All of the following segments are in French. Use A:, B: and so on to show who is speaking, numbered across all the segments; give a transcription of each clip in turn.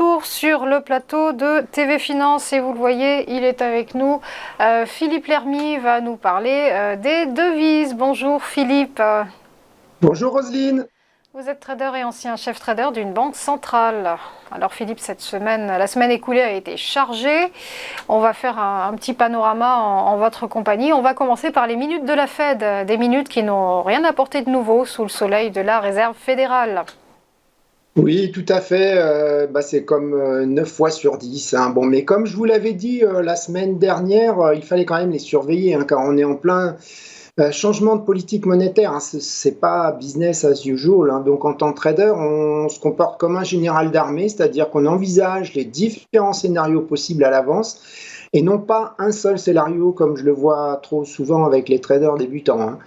A: retour sur le plateau de TV Finance et vous le voyez, il est avec nous. Philippe Lermy va nous parler des devises. Bonjour Philippe.
B: Bonjour Roselyne.
A: Vous êtes trader et ancien chef trader d'une banque centrale. Alors Philippe, la semaine écoulée a été chargée. On va faire un petit panorama en votre compagnie. On va commencer par les minutes de la Fed, des minutes qui n'ont rien apporté de nouveau sous le soleil de la Réserve fédérale.
B: Oui, tout à fait. C'est comme 9 fois sur 10, hein. Bon, mais comme je vous l'avais dit la semaine dernière, il fallait quand même les surveiller, hein, car on est en plein changement de politique monétaire, hein. C'est pas business as usual, hein. Donc en tant que trader, on se comporte comme un général d'armée, c'est-à-dire qu'on envisage les différents scénarios possibles à l'avance et non pas un seul scénario comme je le vois trop souvent avec les traders débutants, hein.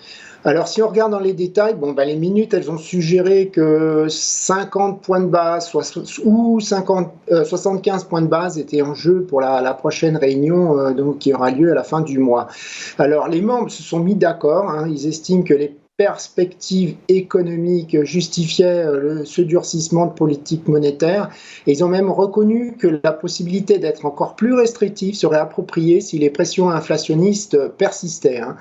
B: Alors, si on regarde dans les détails, les minutes, elles ont suggéré que 50 points de base ou 75 points de base étaient en jeu pour la prochaine réunion donc, qui aura lieu à la fin du mois. Alors, les membres se sont mis d'accord, hein. Ils estiment que les perspectives économiques justifiaient ce durcissement de politique monétaire. Et ils ont même reconnu que la possibilité d'être encore plus restrictif serait appropriée si les pressions inflationnistes persistaient, hein.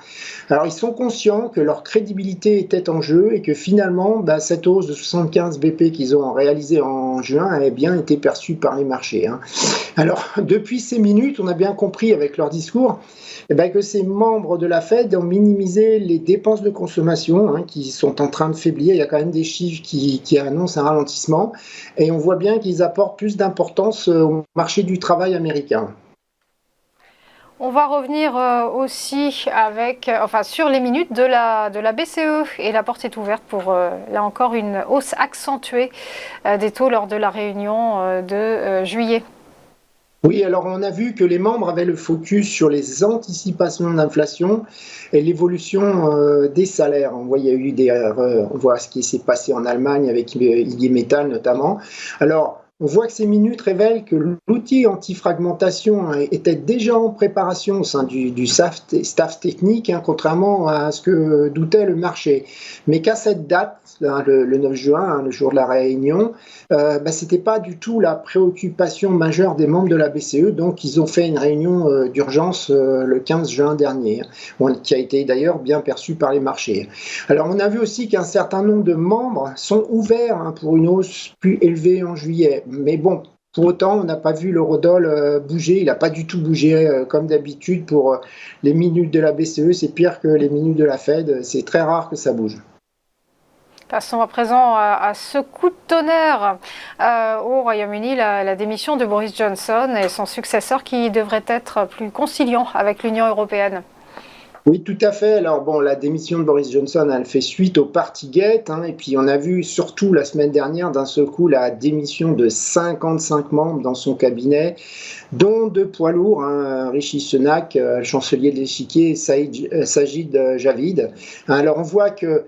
B: Alors ils sont conscients que leur crédibilité était en jeu et que finalement cette hausse de 75 BP qu'ils ont réalisée en juin avait bien été perçue par les marchés, hein. Alors depuis ces minutes, on a bien compris avec leur discours que ces membres de la Fed ont minimisé les dépenses de consommation, hein, qui sont en train de faiblir. Il y a quand même des chiffres qui annoncent un ralentissement et on voit bien qu'ils apportent plus d'importance au marché du travail américain.
A: On va revenir aussi sur les minutes de la BCE et la porte est ouverte pour là encore une hausse accentuée des taux lors de la réunion de juillet.
B: Oui, alors on a vu que les membres avaient le focus sur les anticipations d'inflation et l'évolution des salaires. On voit, il y a eu on voit ce qui s'est passé en Allemagne avec IG Metall notamment. Alors, on voit que ces minutes révèlent que l'outil anti-fragmentation était déjà en préparation au sein du staff technique, hein, contrairement à ce que doutait le marché. Mais qu'à cette date, hein, le 9 juin, hein, le jour de la réunion, ce n'était pas du tout la préoccupation majeure des membres de la BCE. Donc, ils ont fait une réunion d'urgence le 15 juin dernier, qui a été d'ailleurs bien perçue par les marchés. Alors, on a vu aussi qu'un certain nombre de membres sont ouverts, hein, pour une hausse plus élevée en juillet. Mais bon, pour autant, on n'a pas vu l'eurodoll bouger. Il n'a pas du tout bougé comme d'habitude pour les minutes de la BCE. C'est pire que les minutes de la Fed. C'est très rare que ça bouge.
A: Passons à présent à ce coup de tonnerre au Royaume-Uni, la démission de Boris Johnson et son successeur qui devrait être plus conciliant avec l'Union européenne.
B: Oui, tout à fait. Alors bon, la démission de Boris Johnson, elle fait suite au Partygate, hein, et puis on a vu surtout la semaine dernière d'un seul coup la démission de 55 membres dans son cabinet, dont deux poids lourds, hein, Rishi Sunak, chancelier de l'échiquier, et Sajid Javid. Alors on voit que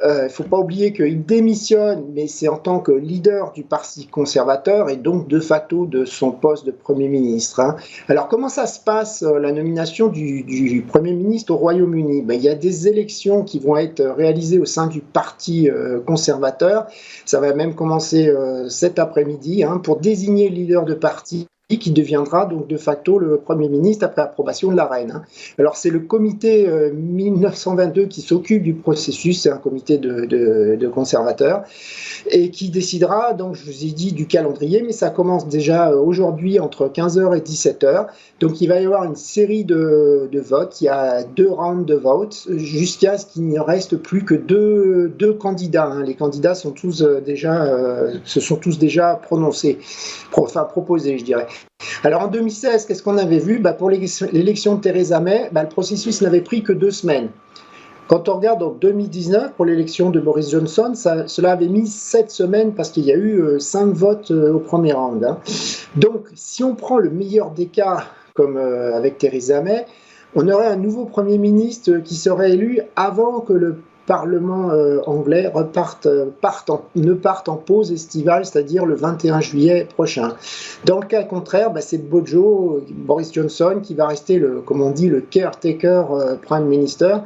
B: il ne faut pas oublier qu'il démissionne, mais c'est en tant que leader du Parti conservateur et donc de facto de son poste de Premier ministre, hein. Alors comment ça se passe, la nomination du Premier ministre au Royaume-Uni? Il y a des élections qui vont être réalisées au sein du Parti conservateur. Ça va même commencer cet après-midi, hein, pour désigner le leader de parti qui deviendra donc de facto le Premier ministre après approbation de la reine, hein. Alors c'est le comité 1922 qui s'occupe du processus, c'est un comité de conservateurs, et qui décidera, donc je vous ai dit du calendrier, mais ça commence déjà aujourd'hui entre 15h et 17h. Donc il va y avoir une série de votes, il y a 2 rounds de votes, jusqu'à ce qu'il ne reste plus que deux candidats, hein. Les candidats sont tous se sont tous déjà proposés, je dirais. Alors en 2016, qu'est-ce qu'on avait vu? Pour l'élection de Theresa May, le processus n'avait pris que 2 semaines. Quand on regarde en 2019, pour l'élection de Boris Johnson, cela avait mis 7 semaines parce qu'il y a eu 5 votes au premier round, hein. Donc si on prend le meilleur des cas, comme avec Theresa May, on aurait un nouveau Premier ministre qui serait élu avant que le Parlement anglais ne parte en pause estivale, c'est-à-dire le 21 juillet prochain. Dans le cas contraire, c'est Boris Johnson, qui va rester comme on dit, le caretaker Prime Minister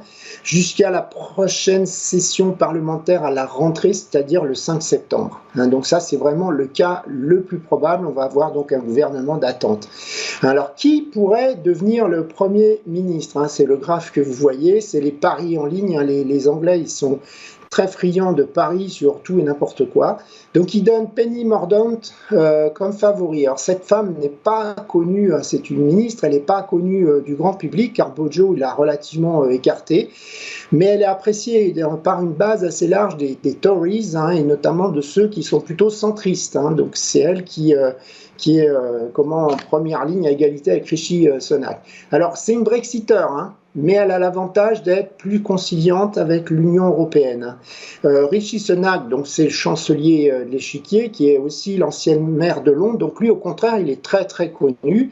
B: jusqu'à la prochaine session parlementaire à la rentrée, c'est-à-dire le 5 septembre. Donc ça, c'est vraiment le cas le plus probable. On va avoir donc un gouvernement d'attente. Alors, qui pourrait devenir le Premier ministre? C'est le graphe que vous voyez, c'est les paris en ligne. Les Anglais, ils sont très friands de paris sur tout et n'importe quoi. Donc, ils donnent Penny Mordaunt comme favori. Alors, cette femme n'est pas connue, c'est une ministre, elle n'est pas connue du grand public, car Bojo, il l'a relativement écarté, mais elle est appréciée par une base assez large des Tories, et notamment de ceux qui sont plutôt centristes. Donc, c'est elle qui est en première ligne à égalité avec Rishi Sunak. Alors, c'est une Brexiteur, mais elle a l'avantage d'être plus conciliante avec l'Union européenne. Rishi Sunak, donc c'est le chancelier de l'échiquier, qui est aussi l'ancienne maire de Londres, donc lui au contraire il est très très connu.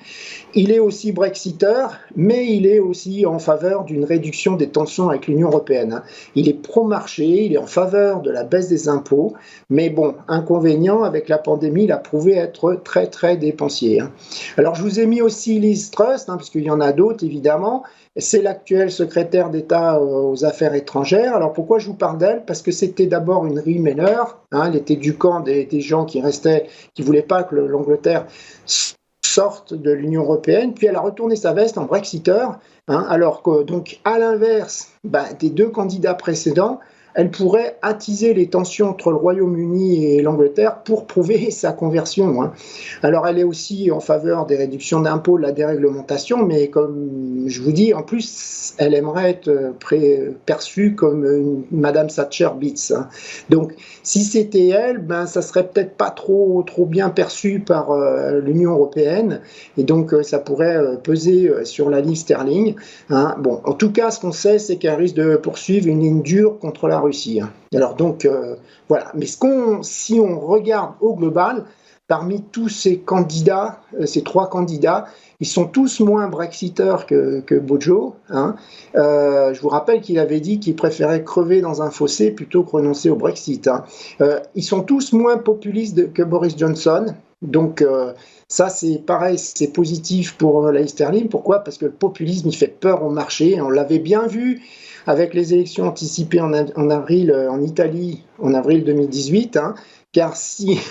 B: Il est aussi brexiteur, mais il est aussi en faveur d'une réduction des tensions avec l'Union européenne. Il est pro-marché, il est en faveur de la baisse des impôts, mais bon, inconvénient, avec la pandémie, il a prouvé être très très dépensier. Alors je vous ai mis aussi Liz Truss, parce qu'il y en a d'autres évidemment. C'est l'actuel secrétaire d'État aux affaires étrangères. Alors pourquoi je vous parle d'elle? Parce que c'était d'abord une Remainer, elle était du camp des gens qui voulaient pas que l'Angleterre sorte de l'Union européenne, puis elle a retourné sa veste en Brexiteur, alors que donc à l'inverse des deux candidats précédents, elle pourrait attiser les tensions entre le Royaume-Uni et l'Angleterre pour prouver sa conversion. Alors elle est aussi en faveur des réductions d'impôts, de la déréglementation, mais comme je vous dis, en plus, elle aimerait être perçue comme une Madame Thatcher Beats. Donc si c'était elle, ça serait peut-être pas trop bien perçu par l'Union européenne, et donc ça pourrait peser sur la livre sterling. Bon, en tout cas, ce qu'on sait, c'est qu'elle risque de poursuivre une ligne dure contre la Russie. Alors donc, voilà. Mais si on regarde au global, parmi tous ces candidats, ces trois candidats, ils sont tous moins brexiteurs que Bojo. Je vous rappelle qu'il avait dit qu'il préférait crever dans un fossé plutôt que renoncer au Brexit. Ils sont tous moins populistes que Boris Johnson. Donc ça, c'est pareil, c'est positif pour la sterling. Pourquoi? Parce que le populisme, il fait peur au marché. On l'avait bien vu avec les élections anticipées en avril en Italie, en avril 2018, car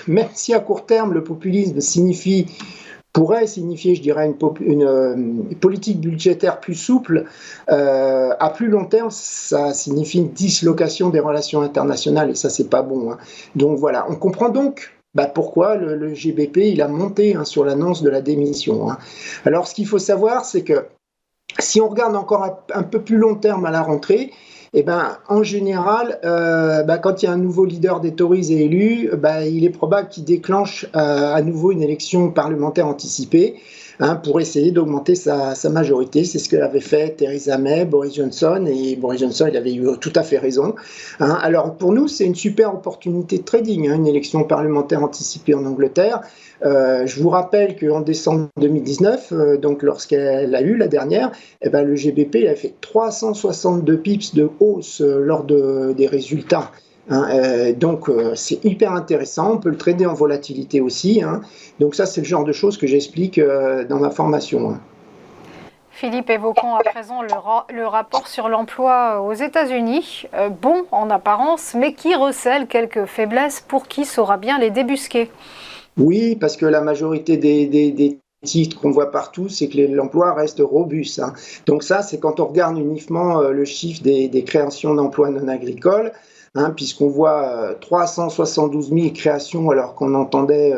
B: même si à court terme le populisme pourrait signifier, je dirais, une politique budgétaire plus souple, à plus long terme, ça signifie une dislocation des relations internationales, et ça, c'est pas bon. Donc voilà, on comprend donc pourquoi le GBP il a monté sur l'annonce de la démission. Alors ce qu'il faut savoir, c'est que si on regarde encore un peu plus long terme à la rentrée, en général, quand il y a un nouveau leader des Tories élu, il est probable qu'il déclenche à nouveau une élection parlementaire anticipée pour essayer d'augmenter sa majorité. C'est ce que avait fait Theresa May, Boris Johnson, et Boris Johnson, il avait eu tout à fait raison. Alors pour nous, c'est une super opportunité de trading, une élection parlementaire anticipée en Angleterre. Je vous rappelle qu'en décembre 2019, donc lorsqu'elle a eu la dernière, le GBP a fait 362 pips de hausse lors des résultats. Donc c'est hyper intéressant, on peut le trader en volatilité aussi. Donc ça, c'est le genre de choses que j'explique dans ma formation.
A: Philippe, évoquons à présent le rapport sur l'emploi aux États-Unis, bon en apparence, mais qui recèle quelques faiblesses pour qui saura bien les débusquer.
B: Oui, parce que la majorité des titres qu'on voit partout, c'est que l'emploi reste robuste. Donc ça, c'est quand on regarde uniquement le chiffre des créations d'emplois non agricoles, puisqu'on voit 372 000 créations alors qu'on entendait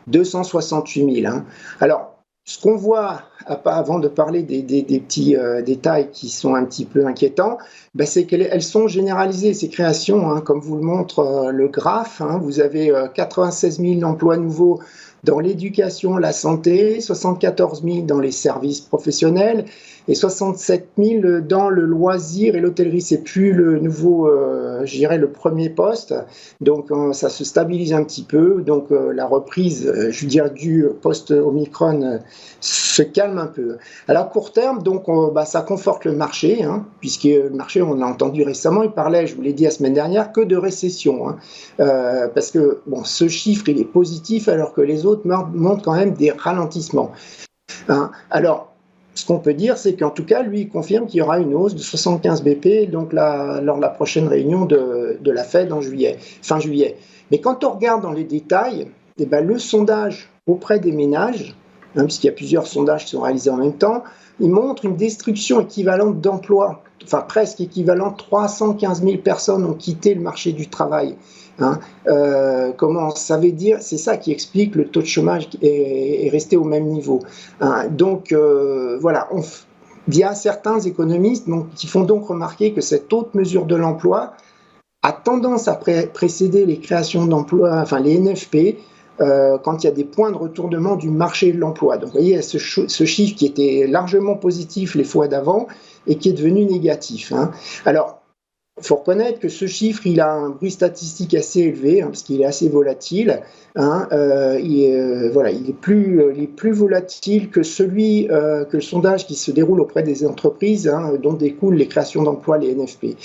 B: 268 000. Alors, ce qu'on voit, avant de parler des petits détails qui sont un petit peu inquiétants, c'est qu'elles sont généralisées, ces créations, comme vous le montre le graphe. Vous avez 96 000 emplois nouveaux dans l'éducation, la santé, 74 000 dans les services professionnels et 67 000 dans le loisir et l'hôtellerie. C'est plus le nouveau, je dirais, le premier poste. Donc ça se stabilise un petit peu. Donc la reprise, je dirais, du post-Omicron se calme un peu. À la court terme, donc ça conforte le marché, puisque le marché, on l'a entendu récemment, il parlait, je vous l'ai dit la semaine dernière, que de récession. Parce que ce chiffre, il est positif alors que les autres montrent quand même des ralentissements. Alors, ce qu'on peut dire, c'est qu'en tout cas, lui, il confirme qu'il y aura une hausse de 75 BP donc lors de la prochaine réunion de la Fed en fin juillet. Mais quand on regarde dans les détails, eh ben, le sondage auprès des ménages, puisqu'il y a plusieurs sondages qui sont réalisés en même temps, il montre une destruction équivalente d'emplois, enfin presque équivalente. 315 000 personnes ont quitté le marché du travail. Comment ça veut dire? C'est ça qui explique le taux de chômage est resté au même niveau. Donc voilà, il y a certains économistes qui font donc remarquer que cette haute mesure de l'emploi a tendance à précéder les créations d'emplois, enfin les NFP, quand il y a des points de retournement du marché de l'emploi. Donc vous voyez, ce chiffre qui était largement positif les fois d'avant et qui est devenu négatif. Alors, il faut reconnaître que ce chiffre, il a un bruit statistique assez élevé, parce qu'il est assez volatile. Il est plus volatile que que le sondage qui se déroule auprès des entreprises, dont découlent les créations d'emplois, les NFP.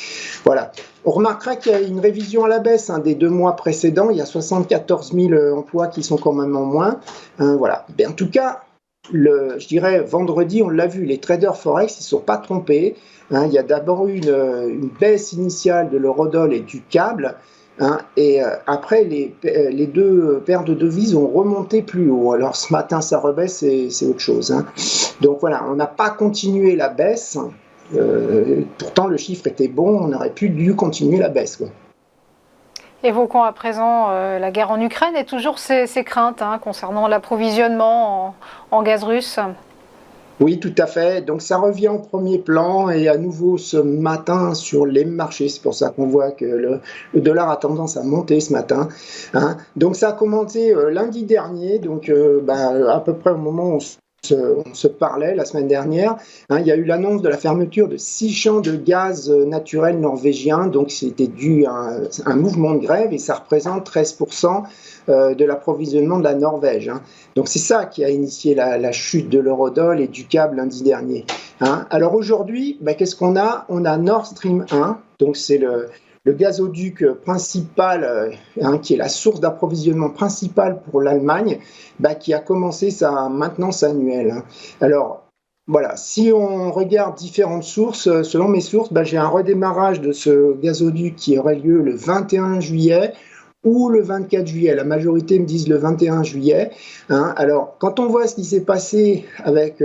B: Voilà. On remarquera qu'il y a une révision à la baisse des 2 mois précédents. Il y a 74 000 emplois qui sont quand même en moins. Voilà. En tout cas, je dirais vendredi, on l'a vu, les traders forex, ils ne sont pas trompés. Il y a d'abord eu une baisse initiale de l'eurodoll et du câble, et après les deux paires de devises ont remonté plus haut. Alors ce matin ça rebaisse, c'est autre chose. Donc voilà, on n'a pas continué la baisse. Pourtant le chiffre était bon, on aurait dû continuer la baisse, quoi.
A: Évoquons à présent la guerre en Ukraine et toujours ces craintes concernant l'approvisionnement en gaz russe.
B: Oui, tout à fait. Donc ça revient au premier plan et à nouveau ce matin sur les marchés. C'est pour ça qu'on voit que le dollar a tendance à monter ce matin. Donc ça a commencé lundi dernier, donc à peu près au moment où on se parlait la semaine dernière. Il y a eu l'annonce de la fermeture de 6 champs de gaz naturel norvégien. Donc c'était dû à un mouvement de grève et ça représente 13% de l'approvisionnement de la Norvège. Donc c'est ça qui a initié la chute de l'eurodoll et du câble lundi dernier. Alors aujourd'hui, qu'est-ce qu'on a? On a Nord Stream 1, donc c'est le gazoduc principal, qui est la source d'approvisionnement principale pour l'Allemagne, qui a commencé sa maintenance annuelle. Alors voilà, si on regarde différentes sources, selon mes sources, j'ai un redémarrage de ce gazoduc qui aurait lieu le 21 juillet, ou le 24 juillet. La majorité me disent le 21 juillet. Alors, quand on voit ce qui s'est passé avec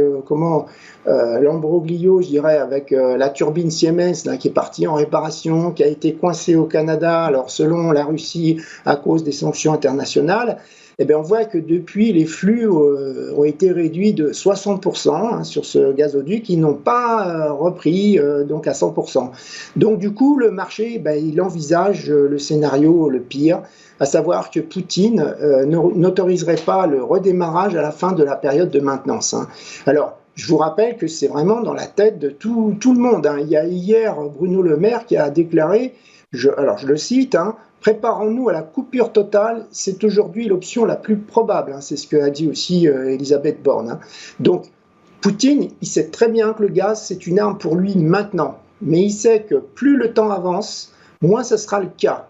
B: l'ambroglio, je dirais, avec la turbine Siemens qui est partie en réparation, qui a été coincée au Canada, alors selon la Russie, à cause des sanctions internationales, on voit que depuis, les flux ont été réduits de 60% sur ce gazoduc, qui n'ont pas repris donc à 100%. Donc du coup, le marché, il envisage le scénario le pire, à savoir que Poutine n'autoriserait pas le redémarrage à la fin de la période de maintenance. Alors, je vous rappelle que c'est vraiment dans la tête de tout le monde. Il y a hier Bruno Le Maire qui a déclaré, je le cite, préparons-nous à la coupure totale, c'est aujourd'hui l'option la plus probable. C'est ce qu'a dit aussi Elisabeth Borne. Donc, Poutine, il sait très bien que le gaz, c'est une arme pour lui maintenant. Mais il sait que plus le temps avance, moins ce sera le cas.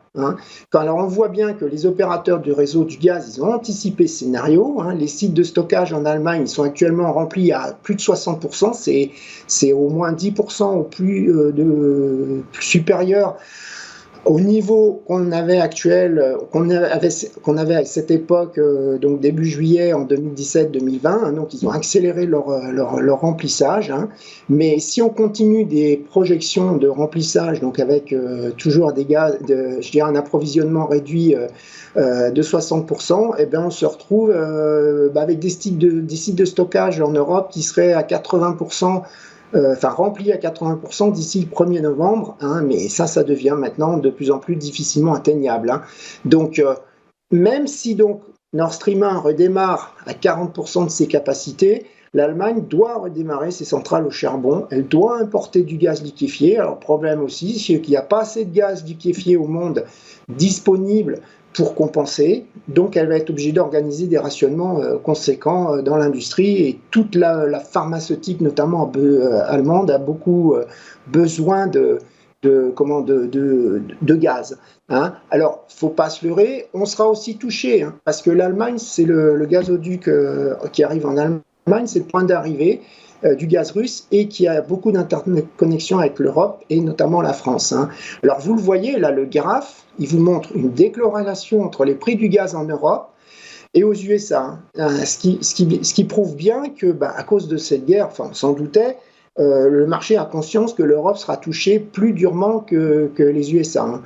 B: Alors, on voit bien que les opérateurs du réseau du gaz, ils ont anticipé ce scénario. Les sites de stockage en Allemagne, ils sont actuellement remplis à plus de 60%. C'est au moins 10% au plus supérieur au niveau qu'on avait qu'on avait à cette époque, donc début juillet en 2017-2020, donc ils ont accéléré leur remplissage. Mais si on continue des projections de remplissage, donc avec toujours des gaz, je dirais un approvisionnement réduit de 60%, on se retrouve avec des sites de stockage en Europe qui seraient à 80%. Rempli à 80% d'ici le 1er novembre, mais ça devient maintenant de plus en plus difficilement atteignable. Donc, même si donc Nord Stream 1 redémarre à 40% de ses capacités, l'Allemagne doit redémarrer ses centrales au charbon, elle doit importer du gaz liquéfié. Alors, problème aussi, c'est qu'il n'y a pas assez de gaz liquéfié au monde disponible pour compenser, donc elle va être obligée d'organiser des rationnements conséquents dans l'industrie, et toute la pharmaceutique, notamment allemande, a beaucoup besoin de gaz. Alors, il ne faut pas se leurrer, on sera aussi touché, parce que l'Allemagne, c'est le gazoduc qui arrive en Allemagne, c'est le point d'arrivée. du gaz russe et qui a beaucoup d'interconnexions avec l'Europe et notamment la France. Alors vous le voyez, là le graphe, il vous montre une décorrélation entre les prix du gaz en Europe et aux USA, ce qui prouve bien que, à cause de cette guerre, enfin on s'en doutait, le marché a conscience que l'Europe sera touchée plus durement que les USA.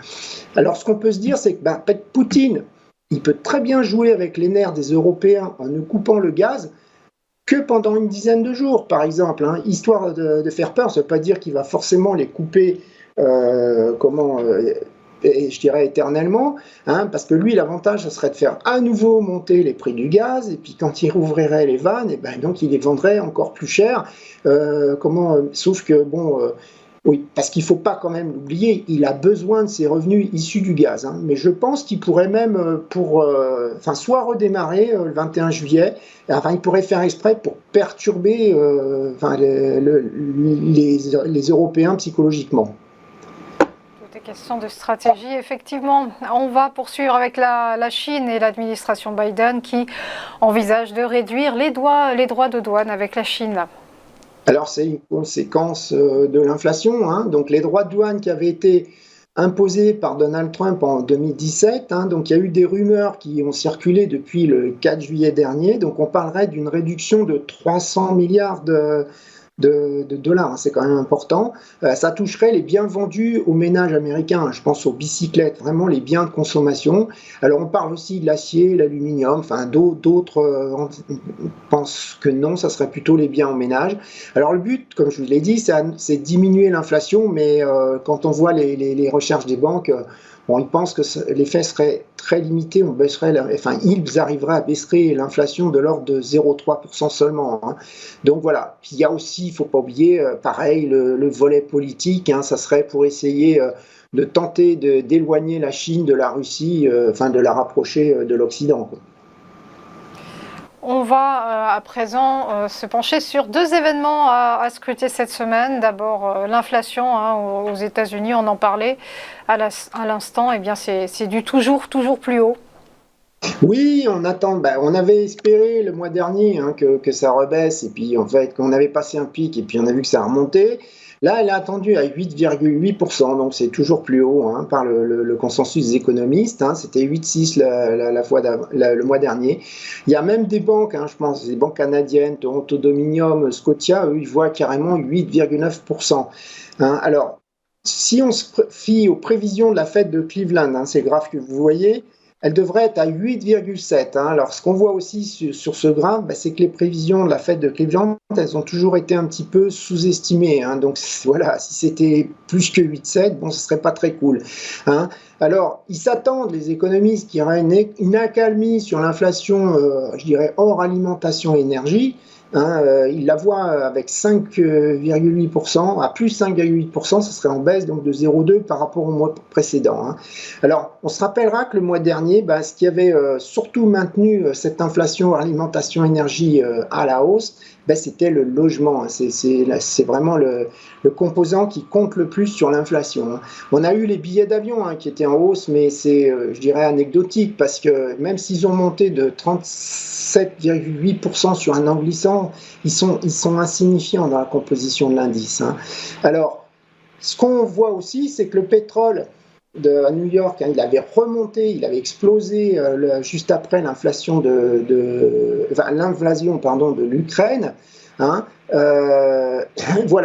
B: Alors ce qu'on peut se dire, c'est que Poutine, il peut très bien jouer avec les nerfs des Européens en ne coupant le gaz que pendant une dizaine de jours, par exemple, histoire de faire peur. Ça ne veut pas dire qu'il va forcément les couper, et je dirais éternellement, parce que lui, l'avantage, ce serait de faire à nouveau monter les prix du gaz, et puis quand il rouvrirait les vannes, donc il les vendrait encore plus cher. Sauf que, oui, parce qu'il ne faut pas quand même l'oublier, il a besoin de ses revenus issus du gaz. Mais je pense qu'il pourrait même, soit redémarrer le 21 juillet, il pourrait faire exprès pour perturber les Européens psychologiquement.
A: Question de stratégie, effectivement. On va poursuivre avec la Chine et l'administration Biden qui envisage de réduire les droits de douane avec la Chine.
B: Alors c'est une conséquence de l'inflation, donc les droits de douane qui avaient été imposés par Donald Trump en 2017, donc il y a eu des rumeurs qui ont circulé depuis le 4 juillet dernier, donc on parlerait d'une réduction de 300 milliards de dollars, c'est quand même important. Ça toucherait les biens vendus aux ménages américains, je pense aux bicyclettes, vraiment les biens de consommation. Alors on parle aussi de l'acier, l'aluminium, d'autres pensent que non, ça serait plutôt les biens aux ménages. Alors le but, comme je vous l'ai dit, c'est diminuer l'inflation, mais quand on voit les recherches des banques, ils pensent que l'effet serait très limité, ils arriveraient à baisser l'inflation de l'ordre de 0,3% seulement. Donc voilà, puis il y a aussi, il ne faut pas oublier, pareil, le volet politique, ça serait pour essayer de tenter d'éloigner la Chine de la Russie, de la rapprocher de l'Occident.
A: On va à présent se pencher sur deux événements à scruter cette semaine. D'abord l'inflation aux États-Unis, on en parlait à l'instant, c'est du toujours plus haut.
B: Oui, on attend. On avait espéré le mois dernier que ça rebaisse et puis en fait qu'on avait passé un pic et puis on a vu que ça a remonté. Là, elle est attendue à 8,8%, donc c'est toujours plus haut par le consensus des économistes. C'était 8,6 le mois dernier. Il y a même des banques, je pense, des banques canadiennes, Toronto Dominion, Scotia, eux, ils voient carrément 8,9%. Alors, si on se fie aux prévisions de la Fed de Cleveland, ces graphes que vous voyez, elle devrait être à 8,7. Alors, ce qu'on voit aussi sur ce graphe, c'est que les prévisions de la Fed de Cleveland, elles ont toujours été un petit peu sous-estimées. Donc, voilà, si c'était plus que 8,7, ce serait pas très cool. Alors, ils s'attendent, les économistes, qu'il y aura une accalmie sur l'inflation, je dirais, hors alimentation et énergie. Il la voit avec 5,8%, à plus 5,8%, ce serait en baisse donc de 0,2 par rapport au mois précédent. Alors, on se rappellera que le mois dernier, ce qui avait surtout maintenu cette inflation alimentation-énergie à la hausse, c'était le logement. C'est vraiment le composant qui compte le plus sur l'inflation. On a eu les billets d'avion qui étaient en hausse, mais c'est, je dirais, anecdotique, parce que même s'ils ont monté de 37,8% sur un an glissant, ils sont insignifiants dans la composition de l'indice. Alors, ce qu'on voit aussi, c'est que le pétrole à New York, il avait remonté, il avait explosé juste après l'inflation de l'Ukraine. Voilà,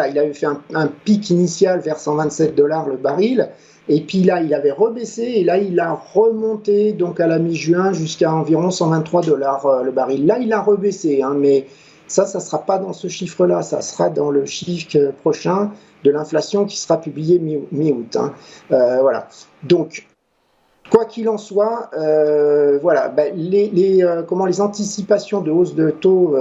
B: il avait fait un pic initial vers 127 $ le baril. Et puis là, il avait rebaissé et là, il a remonté donc à la mi-juin jusqu'à environ 123 $ le baril. Là, il a rebaissé, mais ça ne sera pas dans ce chiffre-là, ça sera dans le chiffre prochain de l'inflation qui sera publié mi-août. Voilà. Donc, quoi qu'il en soit, voilà, les anticipations de hausse de taux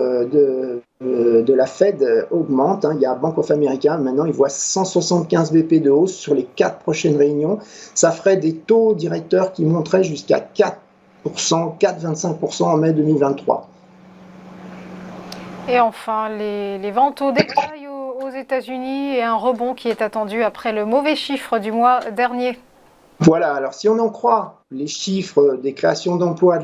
B: de la Fed augmentent. Il y a Bank of America, maintenant, il voit 175 BP de hausse sur les 4 prochaines réunions. Ça ferait des taux directeurs qui monteraient jusqu'à 4,25% en mai 2023.
A: Et enfin, les ventes au détail aux États-Unis et un rebond qui est attendu après le mauvais chiffre du mois dernier.
B: Voilà, alors si on en croit les chiffres des créations d'emplois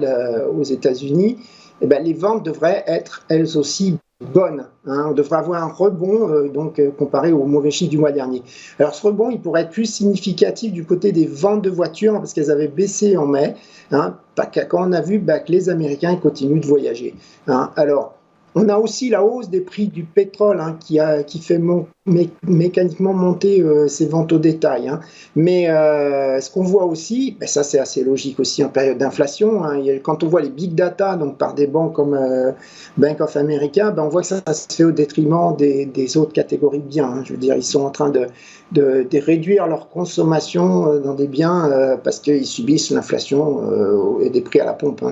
B: aux États-Unis, les ventes devraient être elles aussi bonne. On devrait avoir un rebond comparé au mauvais chiffre du mois dernier. Alors ce rebond, il pourrait être plus significatif du côté des ventes de voitures parce qu'elles avaient baissé en mai. Quand on a vu que les Américains ils continuent de voyager. Alors, on a aussi la hausse des prix du pétrole qui fait mécaniquement monter ces ventes au détail. Mais ce qu'on voit aussi, ça c'est assez logique aussi en période d'inflation, quand on voit les big data donc par des banques comme Bank of America, on voit que ça se fait au détriment des autres catégories de biens. Je veux dire, ils sont en train de réduire leur consommation dans des biens parce qu'ils subissent l'inflation et des prix à la pompe.